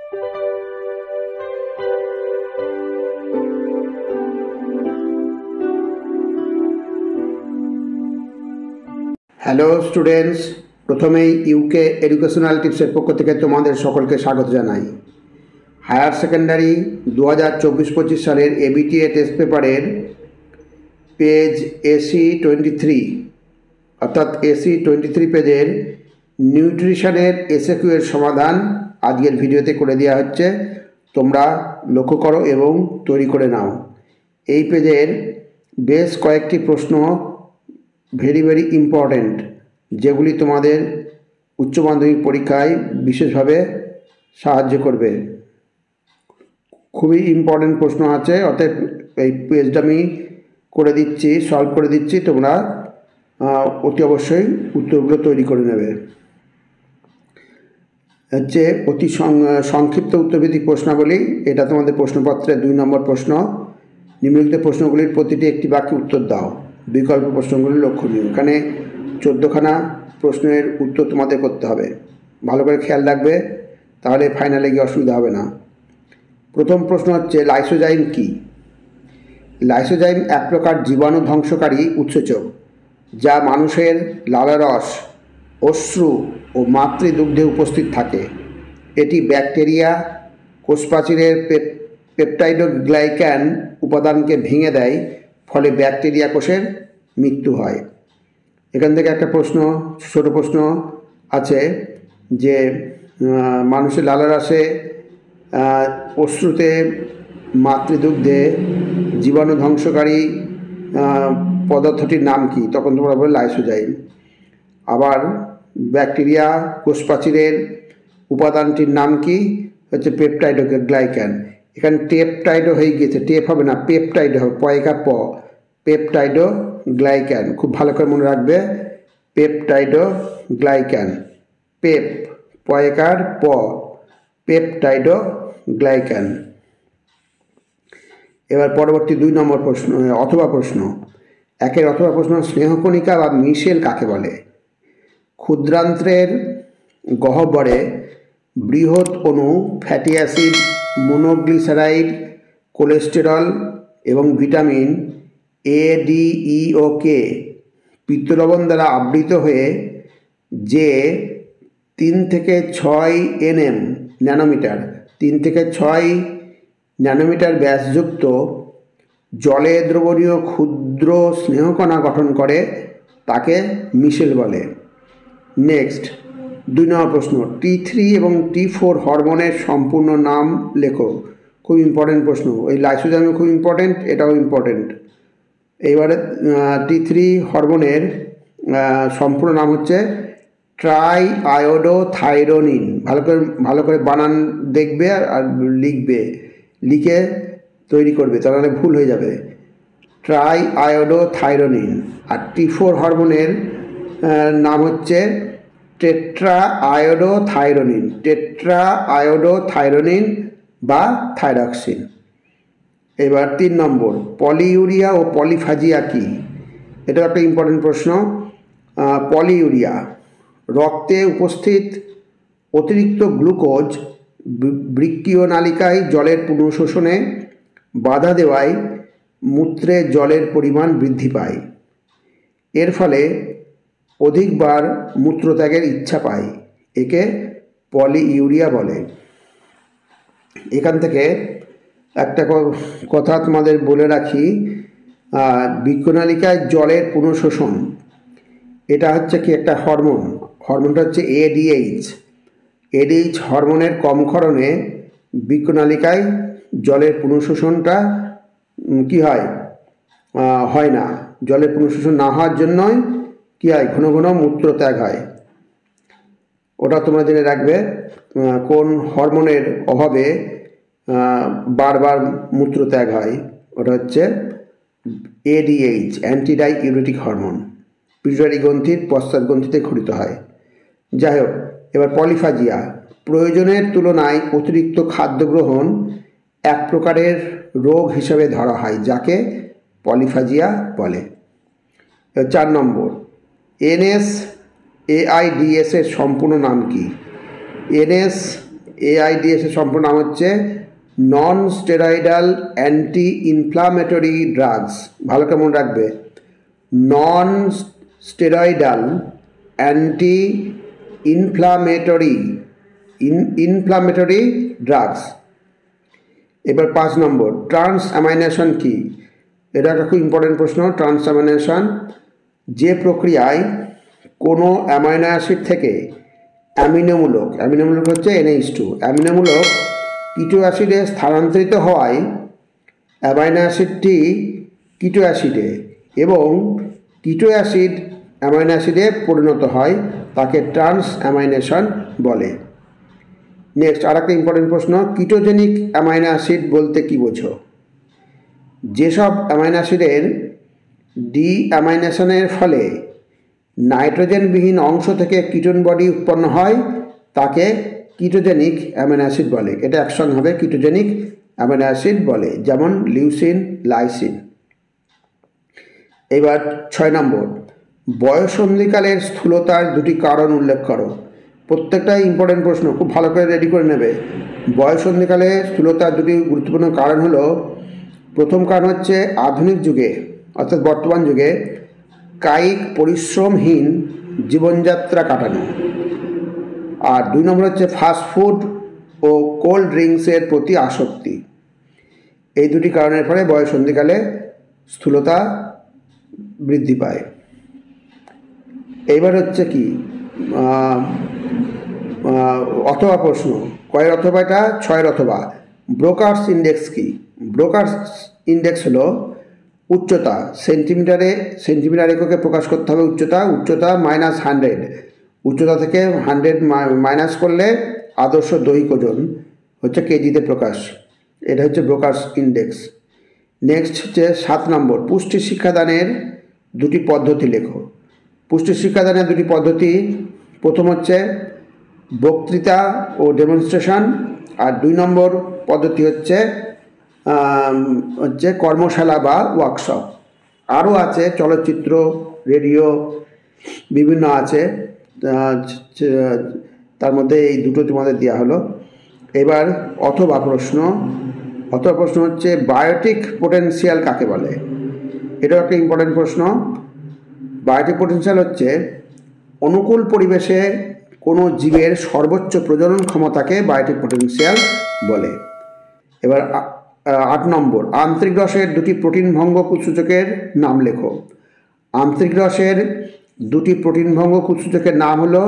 Hello students, প্রথমেই UK educational টিপসের পক্ষ থেকে তোমাদের সকলকে স্বাগত জানাই। হায়ার সেকেন্ডারি 2024-25 সালের এবিটিএ টেস্ট পেপারের পেজ এসি 23 অর্থাৎ এসি 23 পেজের নিউট্রিশনের এসএকিউ এর সমাধান আজকের ভিডিওতে করে দেওয়া হচ্ছে। তোমরা লক্ষ্য করো এবং তৈরি করে নাও। এই পেজের বেশ কয়েকটি প্রশ্ন ভেরি ইম্পর্ট্যান্ট, যেগুলি তোমাদের উচ্চ মাধ্যমিক পরীক্ষায় বিশেষভাবে সাহায্য করবে। খুবই ইম্পর্ট্যান্ট প্রশ্ন আছে, অতএব এই পেজটা আমি করে দিচ্ছি, সলভ করে দিচ্ছি। তোমরা অতি অবশ্যই উত্তরগুলো তৈরি করে নেবে। হচ্ছে অতি সংক্ষিপ্ত উত্তরভিত্তিক প্রশ্নাবলী। এটা তোমাদের প্রশ্নপত্রের 2 নম্বর প্রশ্ন। নিম্নলিখিত প্রশ্নগুলির প্রতিটি একটি বাক্যে উত্তর দাও। বিকল্প প্রশ্নগুলি লক্ষণীয়। এখানে 14খানা প্রশ্নের উত্তর তোমাদের করতে হবে। ভালো করে খেয়াল রাখবে, তাহলে ফাইনালে গিয়ে অসুবিধা হবে না। প্রথম প্রশ্ন হচ্ছে, লাইসোজাইম কি? লাইসোজাইম এক প্রকার জীবাণু ধ্বংসকারী উৎসেচক, যা মানুষের লালারস, অশ্রু ও মাতৃদুগ্ধে উপস্থিত থাকে। এটি ব্যাকটেরিয়া কোষপ্রাচীরের পেপটাইডোগ্লাইক্যান উপাদানকে ভেঙে দেয়, ফলে ব্যাকটেরিয়া কোষের মৃত্যু হয়। এখান থেকে একটা প্রশ্ন, ছোট প্রশ্ন আছে যে মানুষের লালারসে, অশ্রুতে, মাতৃদুগ্ধে জীবাণু ধ্বংসকারী পদার্থটির নাম কি? তখন তোমরা বলবে লাইসোজাইম। আবার ব্যাকটেরিয়া কোষপ্রাচীরের উপাদানটির নাম কি? হচ্ছে পেপটাইডোগ্লাইক্যান। এখানে টেপটাইডো হয়ে গিয়েছে, টেপ হবে না, পেপটাইডো হবে, পয়কার প, পেপটাইডোগ্লাইক্যান। খুব ভালো করে মনে রাখবে, পেপটাইডোগ্লাইক্যান, পেপ পয়কার প, পেপটাইডোগ্লাইক্যান। এবার পরবর্তী 2 নম্বর প্রশ্ন, অথবা প্রশ্ন। একের অথবা প্রশ্ন, স্নেহকণিকা বা মিশেল কাকে বলে? ক্ষুদ্রান্ত্রের গহ্বরে বৃহৎ অণু ফ্যাটি অ্যাসিড, মনোগ্লিসারাইড, কোলেস্টেরল এবং ভিটামিন এ, ডি, ই ও কে পিত্তলবণ দ্বারা আবৃত হয়ে যে 3 থেকে 6 ন্যানোমিটার 3 থেকে 6 ন্যানোমিটার ব্যাসযুক্ত জলে দ্রবণীয় ক্ষুদ্র স্নেহকণা গঠন করে, তাকে মিশেল বলে। নেক্সট 2 নম্বর প্রশ্ন, T3 এবং T4 হরমোনের সম্পূর্ণ নাম লেখো। খুব ইম্পর্টেন্ট প্রশ্ন। এই লাইসোজাইমও খুব ইম্পর্টেন্ট, এটাও ইম্পর্টেন্ট। এইবারে T3 হরমোনের সম্পূর্ণ নাম হচ্ছে ট্রাই আয়োডোথাইরোনিন। ভালো করে বানান দেখবে আর লিখবে, লিখে তৈরি করবে, তাহলে ভুল হয়ে যাবে। Try iodothyronine. আর T4 হরমোনের নাম হচ্ছে টেট্রা আয়োডোথাইরোনিন, টেট্রা আয়োডোথাইরোনিন বা থাইরক্সিন। এবার 3 নম্বর, পলিইউরিয়া ও পলিফাজিয়া কি? এটা একটা ইম্পর্টেন্ট প্রশ্ন। পলিইউরিয়া রক্তে উপস্থিত অতিরিক্ত গ্লুকোজ বৃক্কীয় নালিকায় জলের পুনঃশোষণে বাধা দেওয়ায় মূত্রে জলের পরিমাণ বৃদ্ধি পায়। এর ফলে অধিকবার মূত্রত্যাগের ইচ্ছা পায়। একে পলিইউরিয়া বলে। এখান থেকে একটা কথা তোমাদের বলে রাখি, বৃক্কনালিকায় জলের পুনঃশোষণ, এটা হচ্ছে কি একটা হরমোন। হরমোনটা হচ্ছে এডিএইচ হরমোনের কম ক্ষরণে বৃক্কনালিকায় জলের পুনঃশোষণটা কি হয় না। জলের পুনঃশোষণ না হওয়ার জন্যই কি হয়, ঘন ঘন মূত্রত্যাগ হয়। ওটা তোমরা জেনে রাখবে, কোন হরমোনের অভাবে বারবার মূত্রত্যাগ হয়। ওটা হচ্ছে এডিএইচ, অ্যান্টিডাইইউরেটিক হরমোন। পিটুইটারি গ্রন্থির পশ্চাৎ গ্রন্থিতে ক্ষরিত হয়। যাই হোক, এবার পলিফাজিয়া, প্রয়োজনের তুলনায় অতিরিক্ত খাদ্য গ্রহণ এক প্রকারের রোগ হিসাবে ধরা হয়, যাকে পলিফাজিয়া বলে। 4 নম্বর, NSAIDS এর সম্পূর্ণ নাম কি? AIDS এর সম্পূর্ণ নাম হচ্ছে non steroidal anti inflammatory drugs. ভালো করে মনে রাখবে, non steroidal anti inflammatory drugs. এবার 5 নম্বর, ট্রান্সঅ্যামাইনেশন কি? এটা একটা খুব ইম্পর্টেন্ট প্রশ্ন। ট্রান্সঅ্যামাইনেশন যে প্রক্রিয়ায় কোনো অ্যামাইনো অ্যাসিড থেকে অ্যামিনোমূলক হচ্ছে NH2 অ্যামিনোমূলক কিটো অ্যাসিডে স্থানান্তরিত হওয়ায় অ্যামাইনো অ্যাসিডটি কিটো অ্যাসিডে এবং কিটো অ্যাসিড অ্যামাইনো অ্যাসিডে পরিণত হয়, তাকে ট্রান্সঅ্যামাইনেশন বলে। নেক্সট আর একটা ইম্পর্টেন্ট প্রশ্ন, কিটোজেনিক অ্যামাইনো অ্যাসিড বলতে কী বোঝো? যেসব অ্যামাইনো অ্যাসিডের ডিঅ্যামাইনেশনের ফলে নাইট্রোজেনবিহীন অংশ থেকে কিটোন বডি উৎপন্ন হয়, তাকে কিটোজেনিক অ্যামাইনো অ্যাসিড বলে। এটা একসঙ্গে হবে, কিটোজেনিক অ্যামাইনো অ্যাসিড বলে, যেমন লিউসিন, লাইসিন। এবার 6 নম্বর, বয়ঃসন্ধিকালের স্থূলতার 2টি কারণ উল্লেখ করো। প্রত্যেকটাই ইম্পর্টেন্ট প্রশ্ন, খুব ভালো করে রেডি করে নেবে। বয়ঃসন্ধিকালে স্থূলতার 2টি গুরুত্বপূর্ণ কারণ হলো, প্রথম কারণ হচ্ছে আধুনিক যুগে অর্থাৎ বর্তমান যুগে কায়িক পরিশ্রমহীন জীবনযাত্রা কাটানো, আর 2 নম্বর হচ্ছে ফাস্টফুড ও কোল্ড ড্রিঙ্কসের প্রতি আসক্তি। এই 2টি কারণের ফলে বয়ঃসন্ধিকালে স্থূলতা বৃদ্ধি পায়। এইবার হচ্ছে কি অথবা প্রশ্ন, কয়ের অথবা? এটা 6 অথবা। ব্রোকার্স ইন্ডেক্স কি? ব্রোকার্স ইন্ডেক্স হলো উচ্চতা, সেন্টিমিটার এককে প্রকাশ করতে হবে উচ্চতা -100, উচ্চতা থেকে 100 মাইনাস করলে আদর্শ দৈহিক ওজন হচ্ছে কেজিতে প্রকাশ। এটা হচ্ছে ব্রোকার্স ইন্ডেক্স। নেক্সট হচ্ছে 7 নম্বর, পুষ্টি শিক্ষাদানের 2টি পদ্ধতি লেখো। পুষ্টি শিক্ষাদানের 2টি পদ্ধতি, প্রথম হচ্ছে বক্তৃতা ও ডেমনস্ট্রেশন, আর 2 নম্বর পদ্ধতি হচ্ছে কর্মশালা বা ওয়ার্কশপ। আরও আছে চলচ্চিত্র, রেডিও, বিভিন্ন আছে, তার মধ্যে এই 2টো তোমাদের দেওয়া হলো। এবার অথবা প্রশ্ন হচ্ছে বায়োটিক পোটেনশিয়াল কাকে বলে? এটাও একটা ইম্পর্টেন্ট প্রশ্ন। বায়োটিক পোটেনশিয়াল হচ্ছে অনুকূল পরিবেশে কোনো জীবের সর্বোচ্চ প্রজনন ক্ষমতাকে বায়োটিক পোটেনশিয়াল বলে। এবার 8 নম্বর, আন্তরিক রসের 2টি প্রোটিন ভঙ্গ সূচকের নাম লেখো। আন্তরিক রসের 2টি প্রোটিন ভঙ্গ সূচকের নাম হলো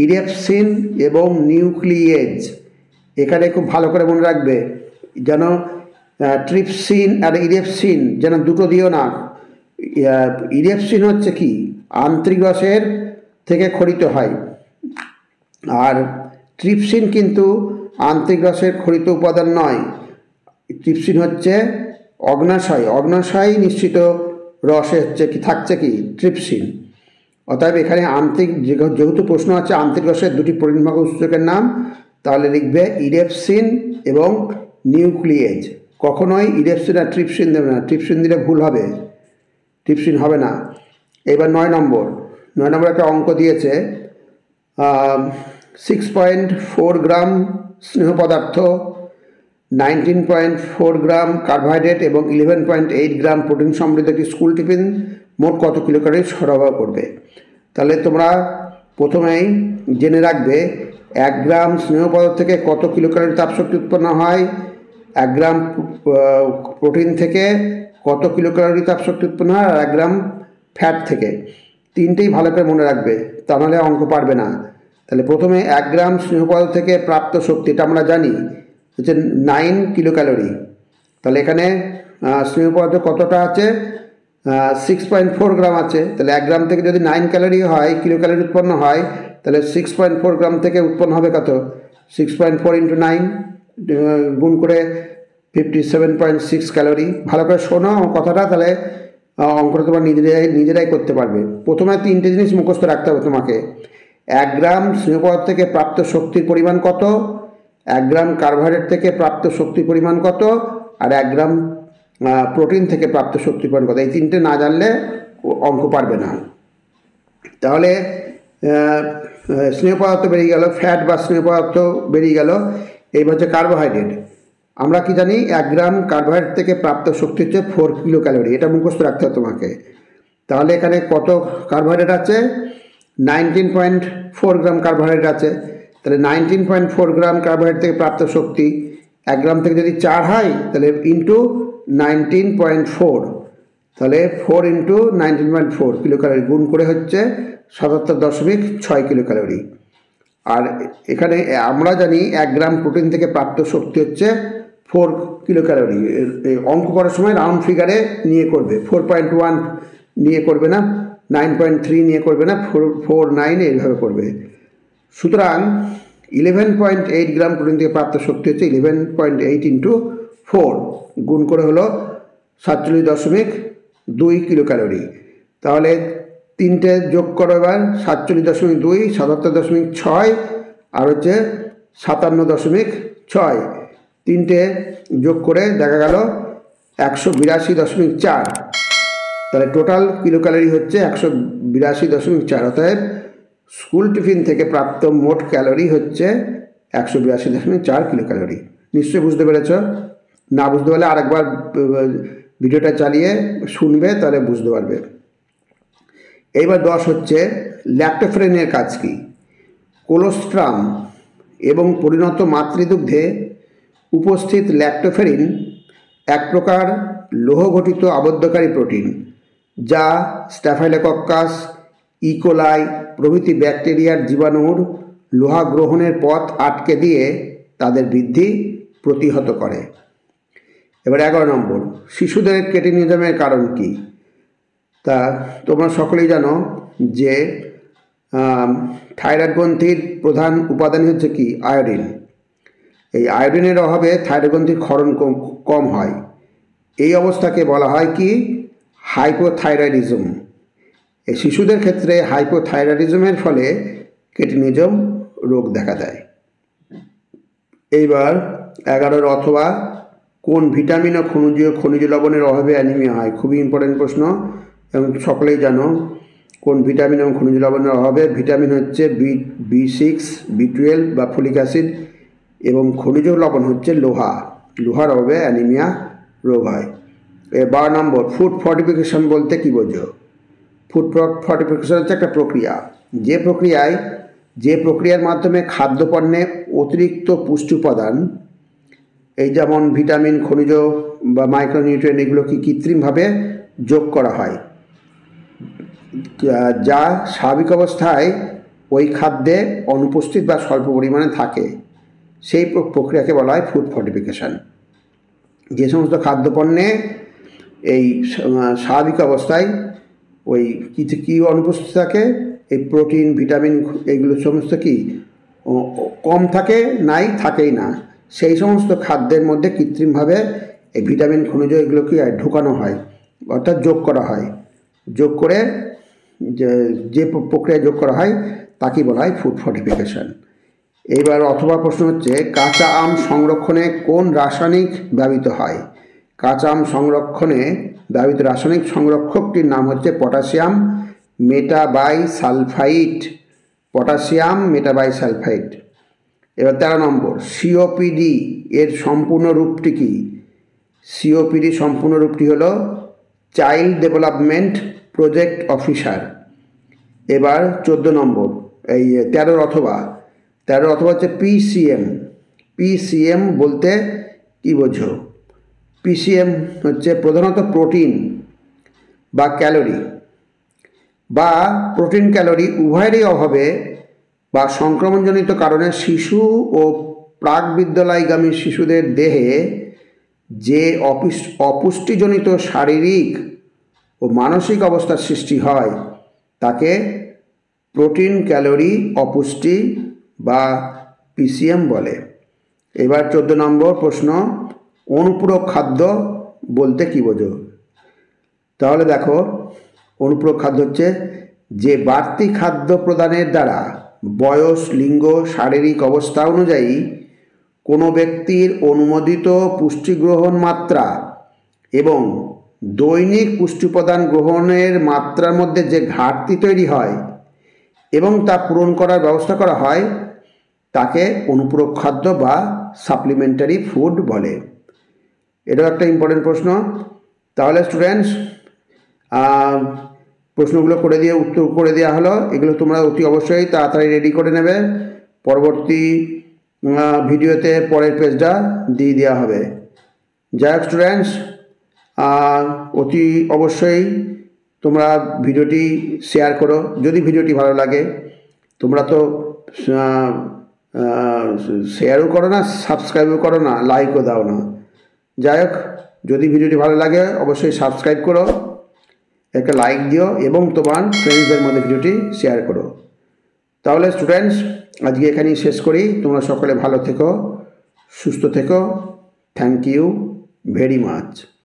ইরেপসিন এবং নিউক্লিয়েজ। এখানে খুব ভালো করে মনে রাখবে, যেন ট্রিপসিন আর ইরেপসিন যেন দুটো দিও না। ইরেপসিন হচ্ছে কি আন্তরিক রসের থেকে খরিত হয়, আর ট্রিপসিন কিন্তু আন্তরিক রসের খরিত উপাদান নয়। ট্রিপসিন হচ্ছে অগ্নাশয় নিশ্চিত রসে হচ্ছে কি থাকছে কি ট্রিপসিন। অতএব এখানে যেহেতু প্রশ্ন আছে আন্তরিক রসের 2টি প্রোটিন ভঙ্গ সূচকের নাম, তাহলে লিখবে ইরেপসিন এবং নিউক্লিয়েজ। কখনোই ইরেপসিন আর ট্রিপসিন দেবে না, ট্রিপসিন দিলে ভুল হবে, ট্রিপসিন হবে না। এবার 9 নম্বর একটা অঙ্ক দিয়েছে, 6.4 গ্রাম স্নেহ পদার্থ, 19.4 গ্রাম কার্বোহাইড্রেট এবং 11.8 গ্রাম প্রোটিন সমৃদ্ধ একটি স্কুল টিফিন মোট কত কিলোক্যালোরি সরবরাহ করবে? তাহলে তোমরা প্রথমেই জেনে রাখবে 1 গ্রাম স্নেহ পদার্থ থেকে কত কিলোক্যালোরি তাপশক্তি উৎপন্ন হয়, 1 গ্রাম প্রোটিন থেকে কত কিলোক্যালোরি তাপশক্তি উৎপন্ন হয়, আর 1 গ্রাম ফ্যাট থেকে। 3টেই ভালো করে মনে রাখবে, তা নাহলে অঙ্ক পারবে না। তাহলে প্রথমে 1 গ্রাম স্নেহ পদার্থ থেকে প্রাপ্ত শক্তি, এটা আমরা জানি হচ্ছে 9 কিলোক্যালোরি। তাহলে এখানে স্নেহ পদার্থ কতটা আছে? 6.4 গ্রাম আছে। তাহলে 1 গ্রাম থেকে যদি 9 ক্যালোরি হয়, কিলোক্যালোরি উৎপন্ন হয়, তাহলে 6.4 গ্রাম থেকে উৎপন্ন হবে কত? 6.4 × 9 গুণ করে 57.6 ক্যালোরি। ভালো করে শোনো কথাটা, তাহলে অঙ্কটা তোমরা নিজেরাই করতে পারবে। প্রথমে 3টে জিনিস মুখস্থ রাখতে হবে তোমাকে। 1 গ্রাম স্নেহ পদার্থ থেকে প্রাপ্ত শক্তির পরিমাণ কত, 1 গ্রাম কার্বোহাইড্রেট থেকে প্রাপ্ত শক্তির পরিমাণ কত, আর 1 গ্রাম প্রোটিন থেকে প্রাপ্ত শক্তির পরিমাণ কত। এই 3টে না জানলে অঙ্ক পারবে না। তাহলে স্নেহ পদার্থ বেরিয়ে গেল, ফ্যাট বা স্নেহ পদার্থ বেরিয়ে গেল। এইবার হচ্ছে কার্বোহাইড্রেট। আমরা কি জানি 1 গ্রাম কার্বোহাইড্রেট থেকে প্রাপ্ত শক্তি হচ্ছে 4 কিলো ক্যালোরি। এটা মুখস্থ রাখতে হবে তোমাকে। তাহলে এখানে কত কার্বোহাইড্রেট আছে? 19.4 গ্রাম কার্বোহাইড্রেট আছে। তাহলে 19.4 গ্রাম কার্বোহাইড্রেট থেকে প্রাপ্ত শক্তি 1 গ্রাম থেকে যদি 4 হয় তাহলে ইন্টু 19.4, তাহলে 4 ইন্টু 19.4 কিলো ক্যালোরি গুণ করে হচ্ছে 77.6 কিলো ক্যালোরি। আর এখানে আমরা জানি 1 গ্রাম প্রোটিন থেকে প্রাপ্ত শক্তি হচ্ছে 4 কিলো ক্যালোরি। অঙ্ক করার সময় রাউন্ড ফিগারে নিয়ে করবে, 4.1 নিয়ে করবে না, 9.3 নিয়ে করবে না, 4.9 এইভাবে করবে। সুতরাং 11.8 গ্রাম প্রোটিন থেকে প্রাপ্ত শক্তি হচ্ছে 11.8 ইন্টু 4 গুণ করে হলো 47.2 কিলো ক্যালোরি। তাহলে 3টে যোগ করো এবার, 47.2, 77.6 আর হচ্ছে 57.6। 3টে যোগ করে দেখা গেল 182.4। তাহলে টোটাল কিলো ক্যালোরি হচ্ছে 182.4। অর্থাৎ স্কুল টিফিন থেকে প্রাপ্ত মোট ক্যালোরি হচ্ছে 182.4 কিলো ক্যালোরি। নিশ্চয়ই বুঝতে পেরেছ? না বুঝতে পারলে আরেকবার ভিডিওটা চালিয়ে শুনবে, তাহলে বুঝতে পারবে। এইবার 10 হচ্ছে ল্যাক্টোফেরিনের কাজ কি? কোলোস্ট্রাম এবং পরিণত মাতৃদুগ্ধে উপস্থিত ল্যাক্টোফেরিন এক প্রকার লৌহঘটিত আবদ্ধকারী প্রোটিন, যা স্ট্যাফাইলোকক্কাস, ইকোলাই প্রভৃতি ব্যাকটেরিয়ার জীবাণুর লোহা গ্রহণের পথ আটকে দিয়ে তাদের বৃদ্ধি প্রতিহত করে। এবার 11 নম্বর, শিশুদের কেটিনিজমের কারণ কি? তা তোমরা সকলেই জানো যে থাইরয়েড গ্রন্থির প্রধান উপাদান হচ্ছে কি? আয়োডিন। এই আয়োডিনের অভাবে থাইরয়েড গ্রন্থির ক্ষরণ কম হয়। এই অবস্থাকে বলা হয় কি? হাইপোথাইরয়েডিজম। এই শিশুদের ক্ষেত্রে হাইপোথাইরয়েডিজমের ফলে কেটিনিজম রোগ দেখা দেয়। এইবার 11 অথবা কোন ভিটামিন ও খনিজ লবণের অভাবে অ্যানিমিয়া হয়? খুবই ইম্পর্টেন্ট প্রশ্ন এবং সকলেই জানো কোন ভিটামিন এবং খনিজ লবণের অভাবে। ভিটামিন হচ্ছে B6, B12 বা ফলিক অ্যাসিড, এবং খনিজ লবণ হচ্ছে লোহা। লোহার অভাবে অ্যানিমিয়া রোগ হয়। 12 নম্বর, ফুড ফর্টিফিকেশন বলতে কী বোঝো? ফুড ফর্টিফিকেশন হচ্ছে একটা প্রক্রিয়া, যে প্রক্রিয়ার মাধ্যমে খাদ্যপণ্যে অতিরিক্ত পুষ্টি উপাদান, এই যেমন ভিটামিন, খনিজ বা মাইক্রোনিউট্রিয়েন্ট, এগুলো কি কৃত্রিমভাবে যোগ করা হয়, যা স্বাভাবিক অবস্থায় ওই খাদ্যে অনুপস্থিত বা স্বল্প পরিমাণে থাকে। সেই প্রক্রিয়াকে বলা হয় ফুড ফর্টিফিকেশন। যে সমস্ত খাদ্যপণ্যে এই স্বাভাবিক অবস্থায় ওই কী অনুপস্থিত থাকে, এই প্রোটিন, ভিটামিন, এগুলো সমস্ত কি কম থাকে, থাকেই না, সেই সমস্ত খাদ্যের মধ্যে কৃত্রিমভাবে এই ভিটামিন, খনিজ এগুলো কি ঢোকানো হয়, অর্থাৎ যোগ করা হয়। যোগ করে যে প্রক্রিয়ায় যোগ করা হয় তাকে বলা হয় ফুড ফর্টিফিকেশন। এইবার অথবা প্রশ্ন হচ্ছে, কাঁচা আম সংরক্ষণে কোন রাসায়নিক ব্যবহৃত হয়? কাঁচা আম সংরক্ষণে ব্যবহৃত রাসায়নিক সংরক্ষকটির নাম হচ্ছে পটাশিয়াম মেটাবাইসালফাইড। পটাশিয়াম মেটাবাইসালফাইড। এবার 13 নম্বর, সিওপিডি এর সম্পূর্ণ রূপটি কি? সিওপিডি সম্পূর্ণ রূপটি হলো চাইল্ড ডেভেলপমেন্ট প্রজেক্ট অফিসার। এবার 14 নম্বর, এই 13 অথবা হচ্ছে পিসিএম। পিসিএম বলতে কি বোঝো? পিসিএম হচ্ছে প্রধানত প্রোটিন বা ক্যালোরি বা প্রোটিন ক্যালোরি উভয়েরই অভাবে বা সংক্রমণজনিত কারণে শিশু ও প্রাক বিদ্যালয়গামী শিশুদের দেহে যে অপুষ্টিজনিত শারীরিক ও মানসিক অবস্থার সৃষ্টি হয় তাকে প্রোটিন ক্যালোরি অপুষ্টি বা পিসিএম বলে। এবার 14 নম্বর প্রশ্ন, অনুপূরক খাদ্য বলতে কী বোঝো? তাহলে দেখো, অনুপূরক খাদ্য হচ্ছে যে বাড়তি খাদ্য প্রদানের দ্বারা বয়স, লিঙ্গ, শারীরিক অবস্থা অনুযায়ী কোনো ব্যক্তির অনুমোদিত পুষ্টিগ্রহণ মাত্রা এবং দৈনিক পুষ্টি উপাদান গ্রহণের মাত্রার মধ্যে যে ঘাটতি তৈরি হয়, এবং তা পূরণ করার ব্যবস্থা করা হয় তাকে অনুপূরক খাদ্য বা সাপ্লিমেন্টারি ফুড বলে। এটাও একটা ইম্পর্টেন্ট প্রশ্ন। তাহলে স্টুডেন্টস প্রশ্নগুলো করে দিয়ে উত্তর করে দেওয়া হলো, এগুলো তোমরা অতি অবশ্যই তাড়াতাড়ি রেডি করে নেবে, পরবর্তী ভিডিওতে পরের পেজটা দিয়ে দেওয়া হবে। যাই হোক স্টুডেন্টস, অতি অবশ্যই তোমরা ভিডিওটি শেয়ার করো যদি ভিডিওটি ভালো লাগে। তোমরা তো শেয়ারও করো না, সাবস্ক্রাইবও করো না, লাইকও দাও না। যাই হোক, যদি ভিডিওটি ভালো লাগে অবশ্যই সাবস্ক্রাইব করো, একটা লাইক দিও এবং তোমার ফ্রেন্ডসদের মধ্যে ভিডিওটি শেয়ার করো। তাহলে স্টুডেন্টস আজকে এখানেই শেষ করি। তোমরা সকলে ভালো থেকো, সুস্থ থেকো। Thank you very much.